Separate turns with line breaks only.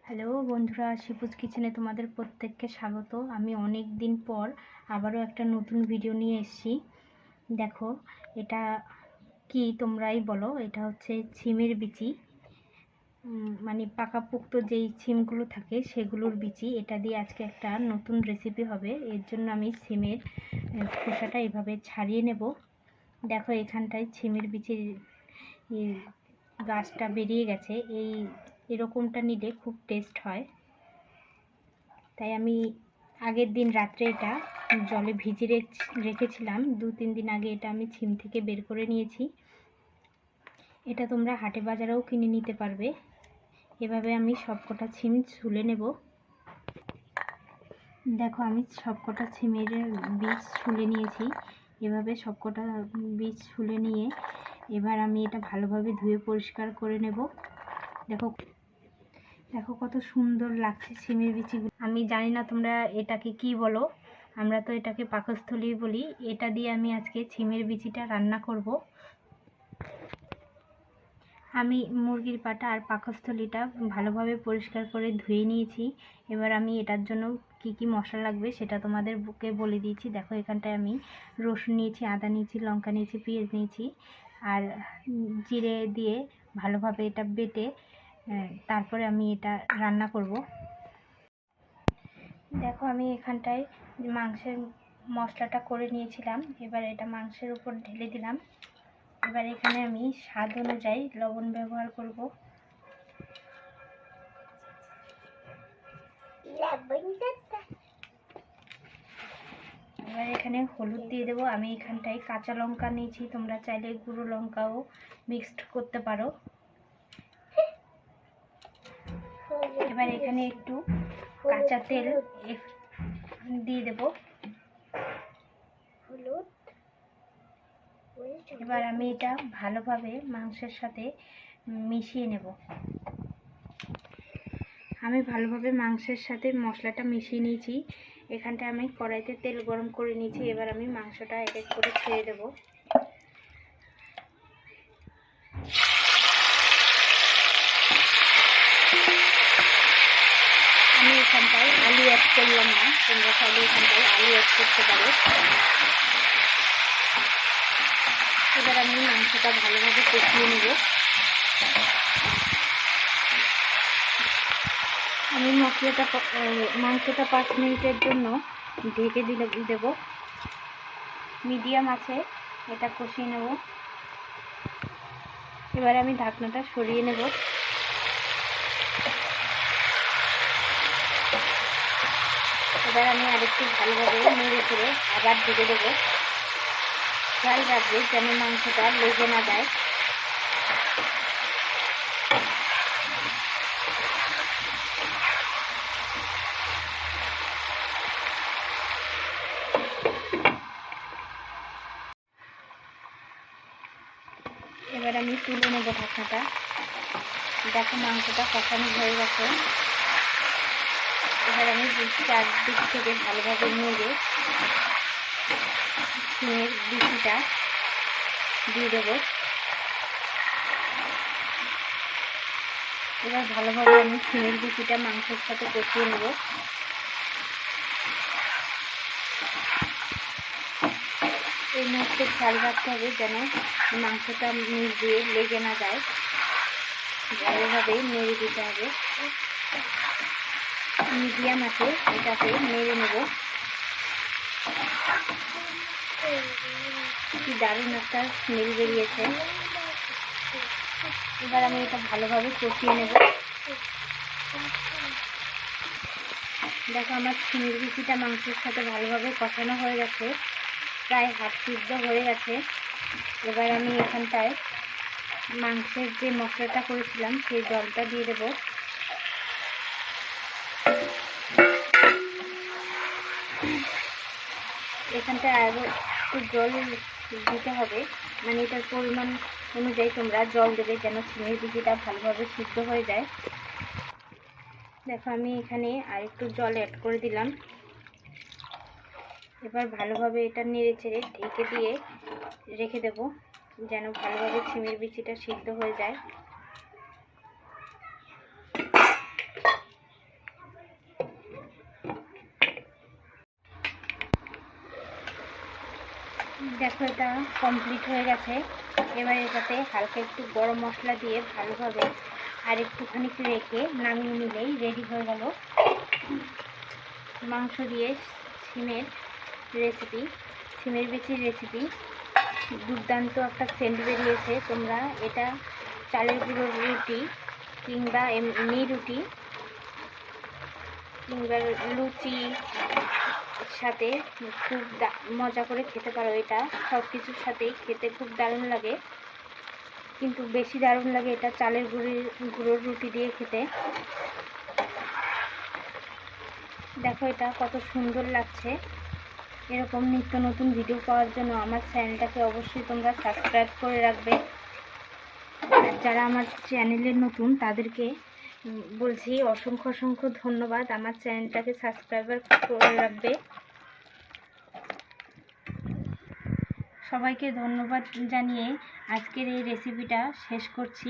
Hello বন্ধুরা, শিপুজ কিচেনে তোমাদের প্রত্যেককে স্বাগত। আমি অনেক দিন পর আবারও একটা নতুন ভিডিও নিয়ে এসেছি। দেখো, এটা কি তোমরাই বলো। এটা হচ্ছে ছিমের বিচি, মানে পাকাপোক্ত যেই ছিমগুলো থাকে সেগুলোর বিচি। এটা দিয়ে আজকে একটা নতুন রেসিপি হবে। এর জন্য আমি ছিমের খোসাটা এভাবে ছাড়িয়ে নেব। দেখো, এখানটায় ছিমের বিচির গাছটা বেরিয়ে গেছে। এরকমটা নিলে খুব টেস্ট হয়। তাই আমি আগের দিন রাত্রে এটা জলে ভিজিয়ে রেখেছিলাম। 2-3 দিন আগে এটা আমি ছিম থেকে বের করে নিয়েছি। এটা তোমরা হাটে বাজারেও কিনে নিতে পারবে। এভাবে আমি সবকটা ছিম ছুলে নেব। দেখো, আমি সবকটা ছিমের বীজ ছুলে নিয়েছি। এভাবে সবকটা বীজ ছুলে নিয়ে এবার আমি এটা ভালোভাবে ধুয়ে পরিষ্কার করে নেব। দেখো দেখো কত সুন্দর লাগছে ছিমের বিচিগুলো। আমি জানি না তোমরা এটাকে কি বলো, আমরা তো এটাকে পাকস্থলী বলি। এটা দিয়ে আমি আজকে ছিমের বিচিটা রান্না করব। আমি মুরগির পাটা আর পাকস্থলীটা ভালোভাবে পরিষ্কার করে ধুয়ে নিয়েছি। এবার আমি এটার জন্য কি কি মশলা লাগবে সেটা তোমাদেরকে বলে দিয়েছি। দেখো, এখানটায় আমি রসুন নিয়েছি, আদা নিয়েছি, লঙ্কা নিয়েছি, পেঁয়াজ নিয়েছি আর জিরে দিয়ে ভালোভাবে এটা বেটে তারপরে আমি এটা রান্না করব। দেখো, আমি এখানটায় মাংসের মশলাটা করে নিয়েছিলাম। এবার এটা মাংসের উপর ঢেলে দিলাম। এবার এখানে আমি স্বাদ অনুযায়ী লবণ ব্যবহার করব। এবার এখানে হলুদ দিয়ে দেবো। আমি এখানটায় কাঁচা লঙ্কা নিয়েছি, তোমরা চাইলে গুঁড়ো লঙ্কাও মিক্সড করতে পারো। এবার এখানে একটু কাঁচা তেল দিয়ে দেব। এবার আমি এটা ভালোভাবে মাংসের সাথে মিশিয়ে নেব। আমি ভালোভাবে মাংসের সাথে মশলাটা মিশিয়ে নিয়েছি। এখানটায় আমি কড়াইতে তেল গরম করে নিয়েছি। এবার আমি মাংসটা এক এক করে ছেড়ে দেব। আমি এখানটায় আলু অ্যাড করলাম না, তোমরা চাইলে এখানটায় আলু অ্যাড করতে পারো। এবার আমি মাংসটা ভালোভাবে কষিয়ে নেব। আমি মাংসটা 5 মিনিটের জন্য ঢেকে দেব। মিডিয়াম আছে এটা কষিয়ে নেব। এবার আমি ঢাকনাটা সরিয়ে নেব। এবার আমি আরেকটু ভালোভাবে নেড়ে চেড়ে আবার ঢেকে দেবো। খেয়াল রাখবে যেন মাংসটা লেগে না যায়। এবার আমি তুলে নেব ঢাকনাটা। দেখো, মাংসটা কষানো হয়ে গেছে। এবার আমি চারদিক থেকে ভালোভাবে নেড়ে ছিমের বিচিটা দিয়ে দেবো। এবার ভালোভাবে আমি ছিমের বিচিটা মাংসের সাথে কষিয়ে নেব। এই মুহূর্তে খেয়াল রাখতে হবে যেন মাংসটা নিচ দিয়ে লেগে না যায়। ভালোভাবেই নেড়ে দিতে হবে। মিডিয়াম আছে এটাকে নেড়ে নেব। কি দারুণ একটা স্মেল বেরিয়েছে। এবার আমি এটা ভালোভাবে কষিয়ে নেব। দেখো, আমার ছিমের বিচিটা মাংসের সাথে ভালোভাবে কষানো হয়ে গেছে, প্রায় হাফ সিদ্ধ হয়ে গেছে। এবার আমি এখানটায় মাংসের যে মশলাটা করেছিলাম সেই জলটা দিয়ে দেব। এখানটায় আরও একটু জল দিতে হবে, মানে এটার পরিমাণ অনুযায়ী তোমরা জল দেবে যেন ছিমের বিচিটা ভালোভাবে সিদ্ধ হয়ে যায়। দেখো, আমি এখানে আর একটু জল অ্যাড করে দিলাম। এবার ভালোভাবে এটা নেড়ে চেড়ে ঢেকে দিয়ে রেখে দেব যেন ভালোভাবে ছিমের বিচিটা সিদ্ধ হয়ে যায়। দেখো এটা কমপ্লিট হয়ে গেছে। এবার এটাতে হালকা একটু গরম মশলা দিয়ে ভালোভাবে আর একটুখানি রেখে নামিয়ে নিলেই রেডি হয়ে গেল মাংস দিয়ে সিমের রেসিপি, সিমের বিচির রেসিপি। দুর্দান্ত একটা সেন্ট বেরিয়েছে। তোমরা এটা চালের গুঁড়োর রুটি কিংবা এমনি রুটি কিংবা লুচি সাথে খুব মজা করে খেতে পারো। এটা সব কিছুর সাথেই খেতে খুব দারুণ লাগে, কিন্তু বেশি দারুণ লাগে এটা চালের গুঁড়োর রুটি দিয়ে খেতে। দেখো এটা কত সুন্দর লাগছে। এরকম নিত্য নতুন ভিডিও পাওয়ার জন্য আমার চ্যানেলটাকে অবশ্যই তোমরা সাবস্ক্রাইব করে রাখবে। আর যারা আমার চ্যানেলে নতুন তাদেরকে বলছি অসংখ্য অসংখ্য ধন্যবাদ, আমার চ্যানেলটাকে সাবস্ক্রাইব করে রাখবে। সবাইকে ধন্যবাদ জানিয়ে আজকের এই রেসিপিটা শেষ করছি।